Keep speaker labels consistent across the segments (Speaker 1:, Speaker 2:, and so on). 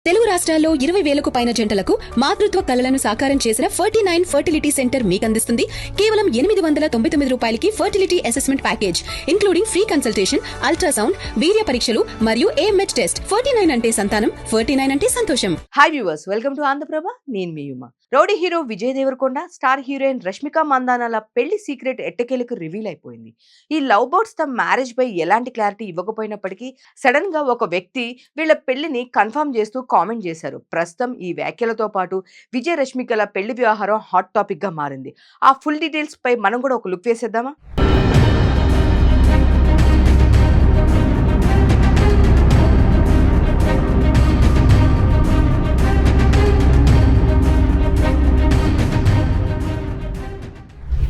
Speaker 1: తెలుగు రాష్ట్రాల్లో 20,000కు పైన జంటలకు మాతృత్వ కలలను సాకారం చేసిన 49 ఫర్టిలిటీ సెంటర్ మీకందిస్తుంది కేవలం 899 రూపాయలకి fertility assessment package including free consultation, ultrasound, వీర్య పరీక్షలు మరియు AMH టెస్ట్. 49 అంటే సంతానం, 49 అంటే సంతోషం.
Speaker 2: Hi viewers, welcome to Andhraprabha. నేను మీ యుమ. Rowdy hero Vijay Devarakonda, star heroine Rashmika మందానాల పెళ్లి సీక్రెట్ ఎట్టకేలకు రివీల్ అయిపోయింది. ఈ లవ్ బర్డ్స్ తమ మ్యారేజ్ పై ఎలాంటి క్లారిటీ ఇవ్వకపోయినప్పటికీ సడన్ గా ఒక వ్యక్తి వీళ్ళ పెళ్లిని కన్ఫర్మ్ చేస్తూ కామెంట్ చేశారు. ప్రస్తుతం ఈ వ్యాఖ్యలతో పాటు విజయ్ రష్మికల పెళ్లి వ్యవహారం హాట్ టాపిక్ గా మారింది. ఆ ఫుల్ డీటెయిల్స్ పై మనం కూడా ఒక లుక్ వేసేద్దామా?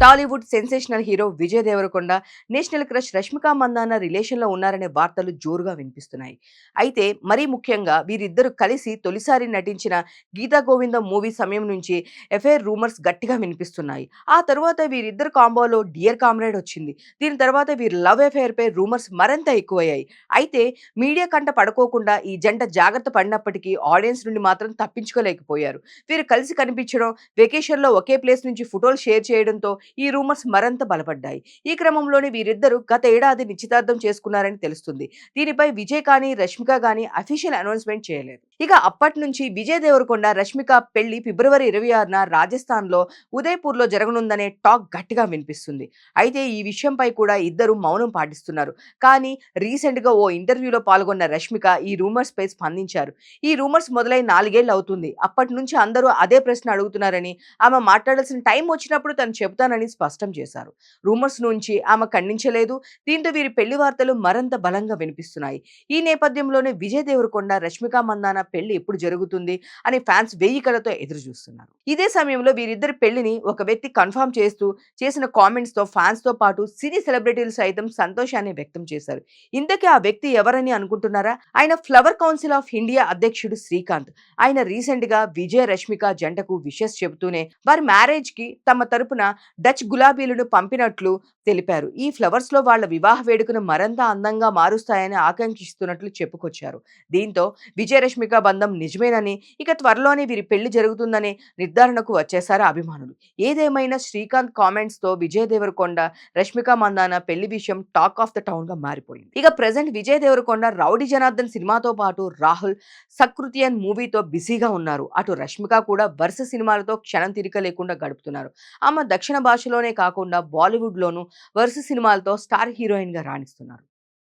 Speaker 2: Tollywood sensational hero Vijay Devarakonda, national crush Rashmika Mandanna relation లో ఉన్నారనే వార్తలు జోరుగా వినిపిస్తున్నాయి. అయితే మరీ ముఖ్యంగా వీరిద్దరు కలిసి తొలిసారి నటించిన గీతా గోవిందం మూవీ సమయం నుంచి ఎఫైర్ రూమర్స్ గట్టిగా వినిపిస్తున్నాయి. ఆ తర్వాత వీరిద్దరు కాంబోలో డియర్ కామ్రేడ్ వచ్చింది. దీని తర్వాత వీరి లవ్ ఎఫైర్ పై రూమర్స్ మరింత ఎక్కువయ్యాయి. అయితే మీడియా కంట పడుకోకుండా ఈ జంట జాగ్రత్త పడినప్పటికీ ఆడియన్స్ నుండి మాత్రం తప్పించుకోలేకపోయారు. వీరు కలిసి కనిపించడం, వెకేషన్ లో ఒకే ప్లేస్ నుంచి ఫోటోలు షేర్ చేయడంతో ఈ రూమర్స్ మరింత బలపడ్డాయి. ఈ క్రమంలోనే వీరిద్దరూ గత ఏడాది నిశ్చితార్థం చేసుకున్నారని తెలుస్తుంది. దీనిపై విజయ్ కానీ రష్మిక కానీ అఫీషియల్ అనౌన్స్మెంట్ చేయలేదు. ఇక అప్పటి నుంచి విజయ్ దేవరకొండ రష్మిక పెళ్లి ఫిబ్రవరి 26న రాజస్థాన్ లో ఉదయపూర్ లో జరగనుందనే టాక్ గట్టిగా వినిపిస్తుంది. అయితే ఈ విషయంపై కూడా ఇద్దరు మౌనం పాటిస్తున్నారు. కానీ రీసెంట్ గా ఓ ఇంటర్వ్యూలో పాల్గొన్న రష్మిక ఈ రూమర్స్ పై స్పందించారు. ఈ రూమర్స్ మొదలై 4 ఏళ్లు అవుతుంది. అప్పటి నుంచి అందరూ అదే ప్రశ్న అడుగుతున్నారని, ఆమె మాట్లాడాల్సిన టైం వచ్చినప్పుడు తను చెబుతానని స్పష్టం చేశారు. రూమర్స్ నుంచి ఆమె ఖండించలేదు. దీంతో వీరి పెళ్లి వార్తలు మరింత బలంగా వినిపిస్తున్నాయి. ఈ నేపథ్యంలోనే విజయ్ దేవరకొండ రష్మిక మందాన పెళ్లి ఎప్పుడు జరుగుతుంది అని ఫ్యాన్స్ 1000 కళ్ళతో ఎదురు చూస్తున్నారు. ఇదే సమయంలో వీరిద్దరి పెళ్లిని ఒక వ్యక్తి కన్ఫర్మ్ చేస్తూ చేసిన కామెంట్స్ తో ఫ్యాన్స్ తో పాటు సినీ సెలబ్రిటీలు సైతం సంతోషాన్ని వ్యక్తం చేశారు. ఇంతకీ ఆ వ్యక్తి ఎవరని అనుకుంటున్నారా? ఆయన ఫ్లవర్ కౌన్సిల్ ఆఫ్ ఇండియా అధ్యక్షుడు శ్రీకాంత్. ఆయన రీసెంట్ గా విజయ్ రష్మిక జంటకు విషెస్ చెబుతూనే వారి మ్యారేజ్ కి తమ తరపున డచ్ గులాబీలను పంపినట్లు తెలిపారు. ఈ ఫ్లవర్స్ లో వాళ్ళ వివాహ వేడుకను మరింత అందంగా మారుస్తాయని ఆకాంక్షిస్తున్నట్లు చెప్పుకొచ్చారు. దీంతో విజయ రష్మిక బంధం నిజమేనని, ఇక త్వరలోనే వీరి పెళ్లి జరుగుతుందనే నిర్ధారణకు వచ్చేశారు అభిమానులు. ఏదేమైనా శ్రీకాంత్ కామెంట్స్ తో విజయ్ దేవరకొండ రష్మిక మందాన పెళ్లి విషయం టాక్ ఆఫ్ ద టౌన్ గా మారిపోయింది. ఇక ప్రెసెంట్ విజయ్ దేవరకొండ రౌడీ జనార్దన్ సినిమాతో పాటు రాహుల్ సకృతియన్ మూవీతో బిజీగా ఉన్నారు. అటు రష్మిక కూడా వరుస సినిమాలతో క్షణం తీరిక లేకుండా గడుపుతున్నారు. ఆమె దక్షిణ భాషలోనే కాకుండా బాలీవుడ్ లోను వరుస సినిమాలతో స్టార్ హీరోయిన్ గా రాణిస్తున్నారు.